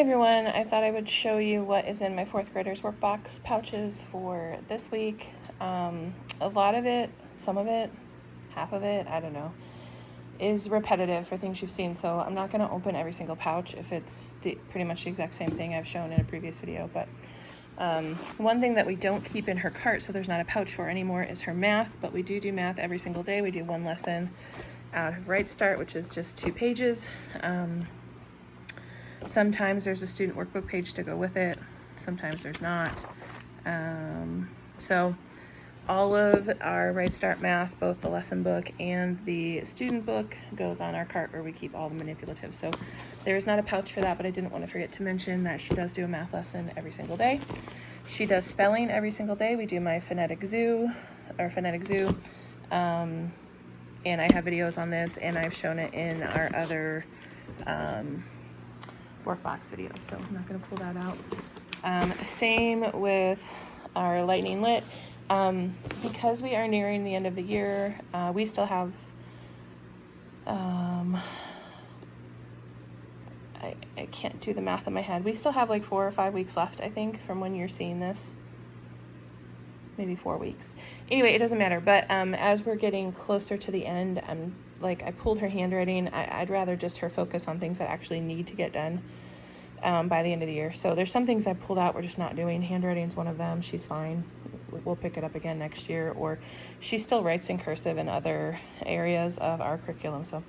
Hey everyone, I thought I would show you what is in my fourth graders workbox pouches for this week. A lot of it, some of it, half of it, I don't know, is repetitive for things you've seen, so I'm not going to open every single pouch if it's pretty much the exact same thing I've shown in a previous video. But one thing that we don't keep in her cart, so there's not a pouch for anymore, is her math. But we do math every single day. We do one lesson out of Right Start, which is just 2 pages. Sometimes there's a student workbook page to go with it. Sometimes there's not. So all of our Right Start math, both the lesson book and the student book, goes on our cart where we keep all the manipulatives. So there is not a pouch for that, but I didn't want to forget to mention that she does do a math lesson every single day. She does spelling every single day. We do my phonetic zoo. And I have videos on this, and I've shown it in our other workbox videos, so I'm not going to pull that out. Same with our Lightning Lit. Because we are nearing the end of the year, we still have, I can't do the math in my head. We still have like 4 or 5 weeks left, I think, from when you're seeing this. Maybe 4 weeks. Anyway, it doesn't matter. But as we're getting closer to the end, I pulled her handwriting. I'd rather just her focus on things that actually need to get done by the end of the year. So there's some things I pulled out we're just not doing. Handwriting's one of them. She's fine. We'll pick it up again next year. Or she still writes in cursive in other areas of our curriculum. So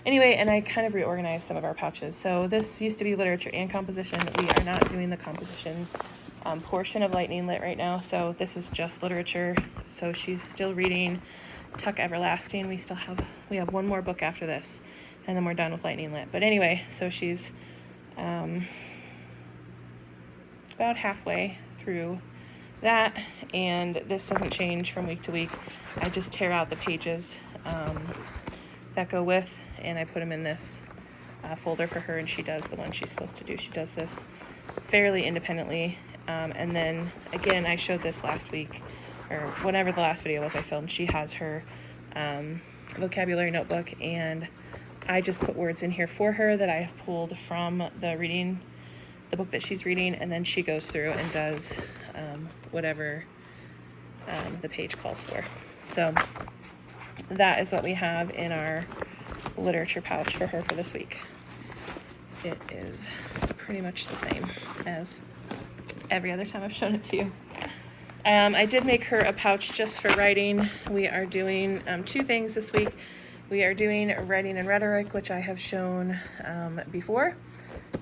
anyway, and I kind of reorganized some of our pouches. So this used to be literature and composition. We are not doing the composition portion of Lightning Lit right now, so this is just literature. So she's still reading Tuck Everlasting. We have one more book after this, and then we're done with Lightning Lit. But anyway, so she's about halfway through that, and this doesn't change from week to week. I just tear out the pages that go with, and I put them in this folder for her, and she does the one she's supposed to do. She does this fairly independently. And then again, I showed this last week, or whenever the last video was I filmed. She has her vocabulary notebook, and I just put words in here for her that I have pulled from the book that she's reading, and then she goes through and does whatever the page calls for. So that is what we have in our literature pouch for her for this week. It is pretty much the same as every other time I've shown it to you. I did make her a pouch just for writing. We are doing 2 things this week. We are doing writing and rhetoric, which I have shown before.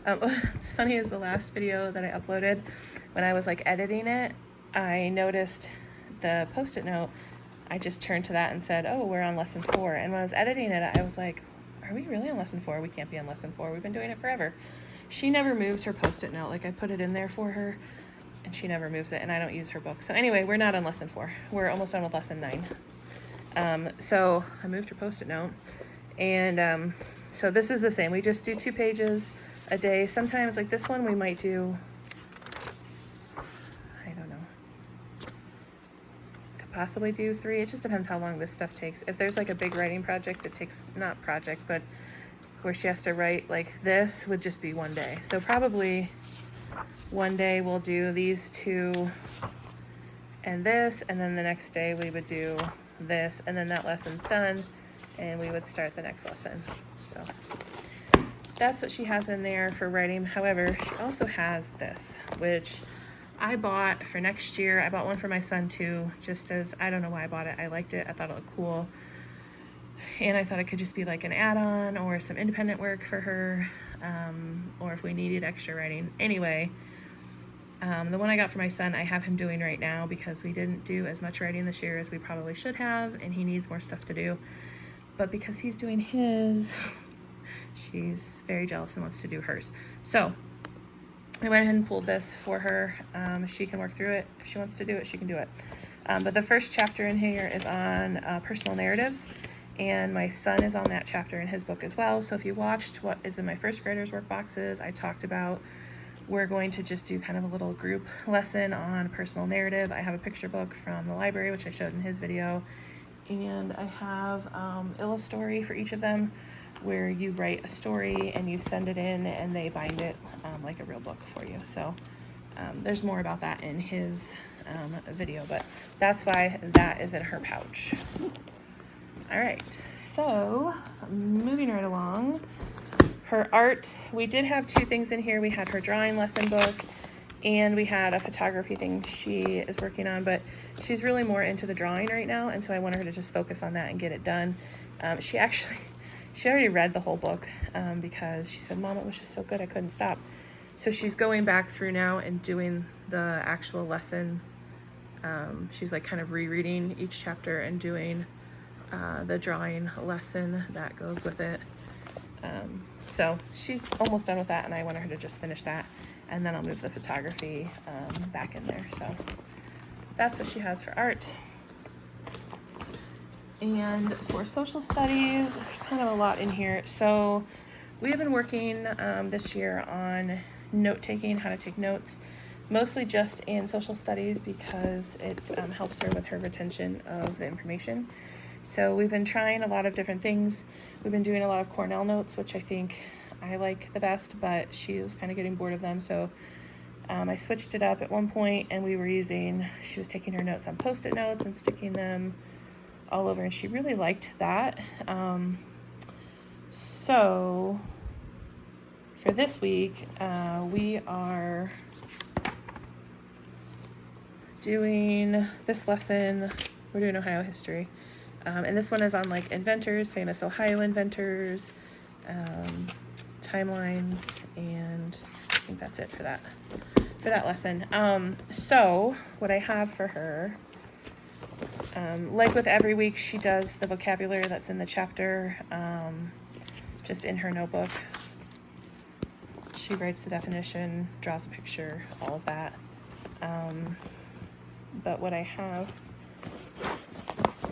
It's funny, is the last video that I uploaded, when I was editing it, I noticed the post-it note. I just turned to that and said, oh, we're on lesson 4. And when I was editing it, I was like, are we really on lesson 4? We can't be on lesson 4. We've been doing it forever. She never moves her post-it note. I put it in there for her, and she never moves it, and I don't use her book. So anyway, we're not on lesson 4. We're almost done with lesson 9. So I moved her post-it note, and so this is the same. We just do 2 pages a day. Sometimes, like this one, we might do, I don't know, could possibly do 3. It just depends how long this stuff takes. If there's a big writing project, it takes, not project, but where she has to write this, would just be 1 day. So probably one day we'll do these 2 and this, and then the next day we would do this, and then that lesson's done, and we would start the next lesson. So that's what she has in there for writing. However, she also has this, which I bought for next year. I bought one for my son too, just as, I don't know why I bought it. I liked it. I thought it looked cool. And I thought it could just be an add-on or some independent work for her, or if we needed extra writing. Anyway, the one I got for my son, I have him doing right now because we didn't do as much writing this year as we probably should have, and he needs more stuff to do. But because he's doing his, she's very jealous and wants to do hers. So I went ahead and pulled this for her. She can work through it. If she wants to do it, she can do it. But the first chapter in here is on personal narratives. And my son is on that chapter in his book as well. So if you watched what is in my first graders workboxes, I talked about we're going to just do kind of a little group lesson on personal narrative. I have a picture book from the library, which I showed in his video. And I have Illustory for each of them. where you write a story and you send it in and they bind it like a real book for you. So there's more about that in his video, but that's why that is in her pouch. All right, so moving right along. Her art, we did have two things in here. We had her drawing lesson book and we had a photography thing she is working on, but she's really more into the drawing right now, and so I wanted her to just focus on that and get it done. She already read the whole book because she said, Mom, it was just so good I couldn't stop. So she's going back through now and doing the actual lesson. She's like kind of rereading each chapter and doing the drawing lesson that goes with it. So she's almost done with that, and I wanted her to just finish that, and then I'll move the photography back in there. So that's what she has for art. And for social studies, there's kind of a lot in here. So we have been working this year on note-taking, how to take notes, mostly just in social studies because it helps her with her retention of the information. So we've been trying a lot of different things. We've been doing a lot of Cornell notes, which I think I like the best, but she was kind of getting bored of them. So I switched it up at one point, and she was taking her notes on Post-it notes and sticking them all over, and she really liked that. So for this week, we are doing this lesson. We're doing Ohio history. And this one is on like inventors, famous Ohio inventors, timelines, and I think that's it for that lesson. So what I have for her, like with every week, she does the vocabulary that's in the chapter, just in her notebook. She writes the definition, draws a picture, all of that. But what I have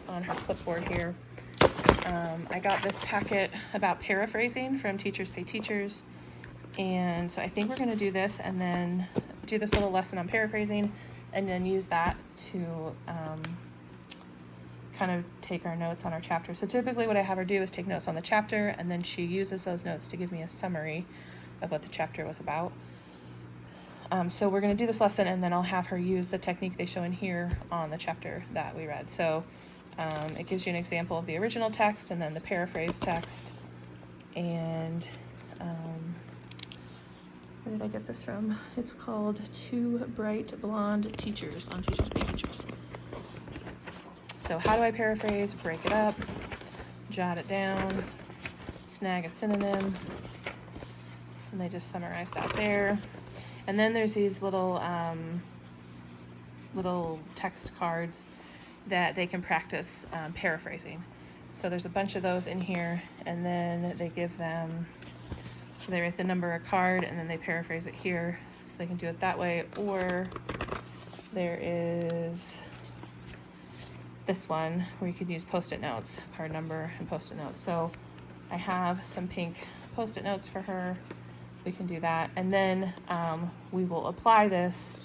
on her clipboard here, I got this packet about paraphrasing from Teachers Pay Teachers, and so I think we're going to do this and then do this little lesson on paraphrasing and then use that to kind of take our notes on our chapter. So typically what I have her do is take notes on the chapter, and then she uses those notes to give me a summary of what the chapter was about. So we're going to do this lesson, and then I'll have her use the technique they show in here on the chapter that we read. So it gives you an example of the original text and then the paraphrase text. And where did I get this from? It's called Two Bright Blonde Teachers on Teachers Pay Teachers. So how do I paraphrase? Break it up, jot it down, snag a synonym, and they just summarize that there. And then there's these little text cards that they can practice paraphrasing. So there's a bunch of those in here, and then they give them, so they write the number of card and then they paraphrase it here, so they can do it that way. Or there is this one where you could use Post-it notes, card number and Post-it notes. So I have some pink Post-it notes for her. We can do that, and then we will apply this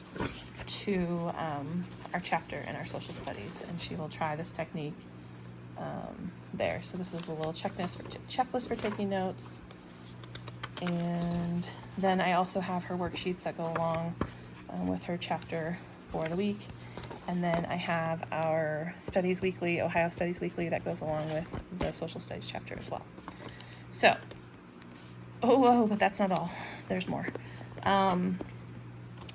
to our chapter in our social studies, and she will try this technique there. So this is a little checklist for taking notes, and then I also have her worksheets that go along with her chapter for the week, and then I have our Studies Weekly, Ohio Studies Weekly, that goes along with the social studies chapter as well. So. Oh, but that's not all. There's more.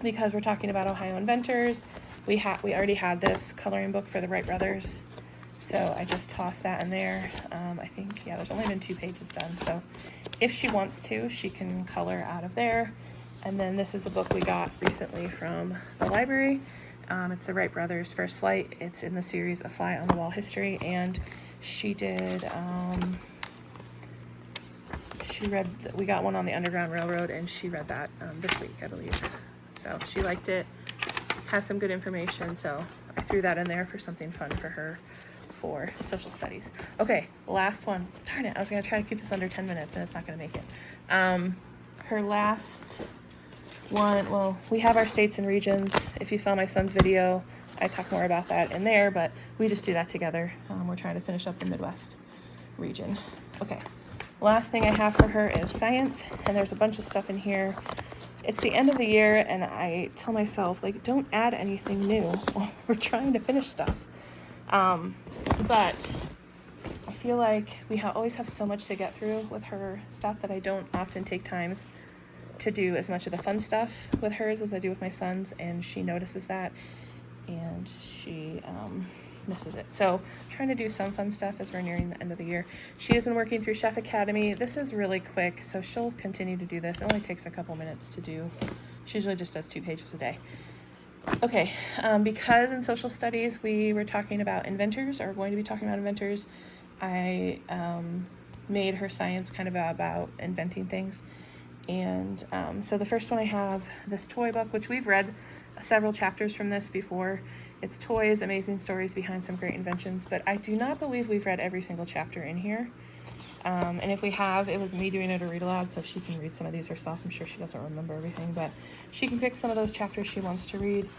Because we're talking about Ohio inventors, we already had this coloring book for the Wright brothers, so I just tossed that in there. I think, yeah, there's only been 2 pages done, so if she wants to, she can color out of there. And then this is a book we got recently from the library. It's the Wright brothers' First Flight. It's in the series of Fly on the Wall History, and she did... we got one on the Underground Railroad, and she read that this week, I believe. So she liked it, has some good information, so I threw that in there for something fun for her for social studies. Okay, last one. Darn it, I was going to try to keep this under 10 minutes, and it's not going to make it. Her last one, well, we have our states and regions. If you saw my son's video, I talk more about that in there, but we just do that together. We're trying to finish up the Midwest region. Okay. Last thing I have for her is science, and there's a bunch of stuff in here. It's the end of the year, and I tell myself, like, don't add anything new while we're trying to finish stuff. But I feel like we always have so much to get through with her stuff that I don't often take times to do as much of the fun stuff with hers as I do with my son's, and she notices that, and she misses it. So trying to do some fun stuff as we're nearing the end of the year. She has been working through Chef Academy. This is really quick, so she'll continue to do this. It only takes a couple minutes to do. She usually just does 2 pages a day. Okay, because in social studies we were talking about inventors, or going to be talking about inventors, I made her science kind of about inventing things. And so the first one I have, this toy book, which we've read several chapters from this before. It's Toys, Amazing Stories Behind Some Great Inventions, but I do not believe we've read every single chapter in here. And if we have, it was me doing it or read aloud, so she can read some of these herself. I'm sure she doesn't remember everything, but she can pick some of those chapters she wants to read.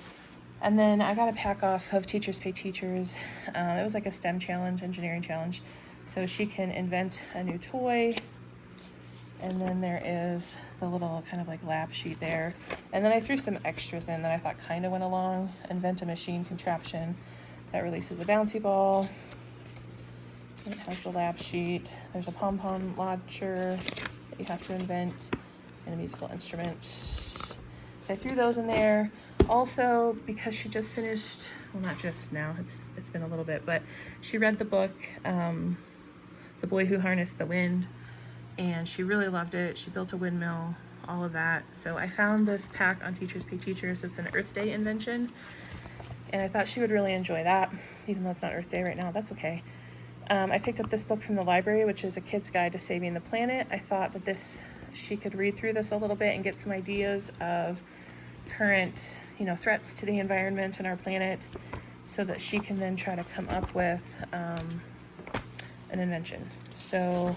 And then I got a pack off of Teachers Pay Teachers. It was like a STEM challenge, engineering challenge. So she can invent a new toy. And then there is the little kind of like lab sheet there. And then I threw some extras in that I thought kind of went along. Invent a machine contraption that releases a bouncy ball. It has the lab sheet. There's a pom-pom launcher that you have to invent, and a musical instrument. So I threw those in there. Also, because she just finished, well, not just now, it's been a little bit, but she read the book, The Boy Who Harnessed the Wind, and she really loved it. She built a windmill, all of that. So I found this pack on Teachers Pay Teachers. It's an Earth Day invention, and I thought she would really enjoy that, even though it's not Earth Day right now. That's okay. I picked up this book from the library, which is A Kid's Guide to Saving the Planet. I thought that she could read through this a little bit and get some ideas of current, threats to the environment and our planet, so that she can then try to come up with an invention. So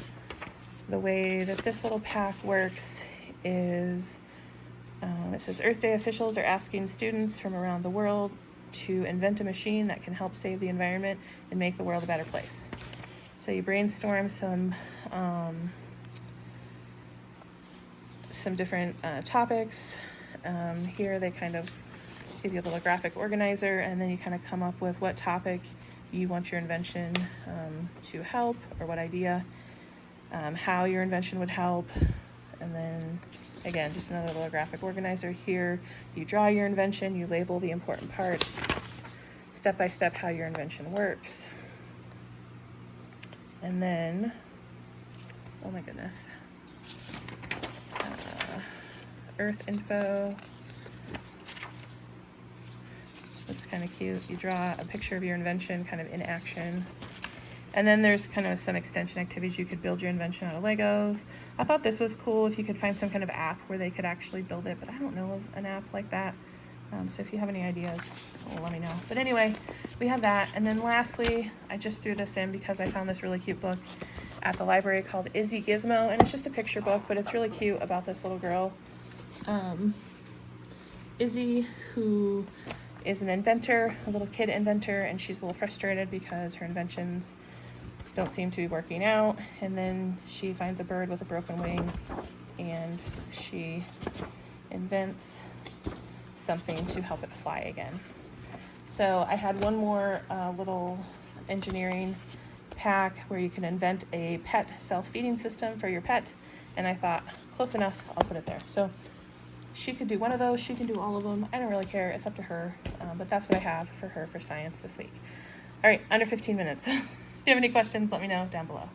the way that this little pack works is, it says Earth Day officials are asking students from around the world to invent a machine that can help save the environment and make the world a better place. So you brainstorm some different topics. Here they kind of give you a little graphic organizer, and then you kind of come up with what topic you want your invention to help, or what idea, how your invention would help, and then again, just another little graphic organizer. Here you draw your invention, you label the important parts, step by step how your invention works. And then, oh my goodness, Earth info. It's kind of cute. You draw a picture of your invention kind of in action. And then there's kind of some extension activities. You could build your invention out of Legos. I thought this was cool if you could find some kind of app where they could actually build it, but I don't know of an app like that. So if you have any ideas, let me know. But anyway, we have that. And then lastly, I just threw this in because I found this really cute book at the library called Izzy Gizmo. And it's just a picture book, but it's really cute about this little girl. Izzy, who is an inventor, a little kid inventor, and she's a little frustrated because her inventions don't seem to be working out. And then she finds a bird with a broken wing, and she invents something to help it fly again. So I had one more little engineering pack where you can invent a pet self-feeding system for your pet, and I thought, close enough, I'll put it there. So she could do one of those, she can do all of them. I don't really care, it's up to her, but that's what I have for her for science this week. All right, under 15 minutes. If you have any questions, let me know down below.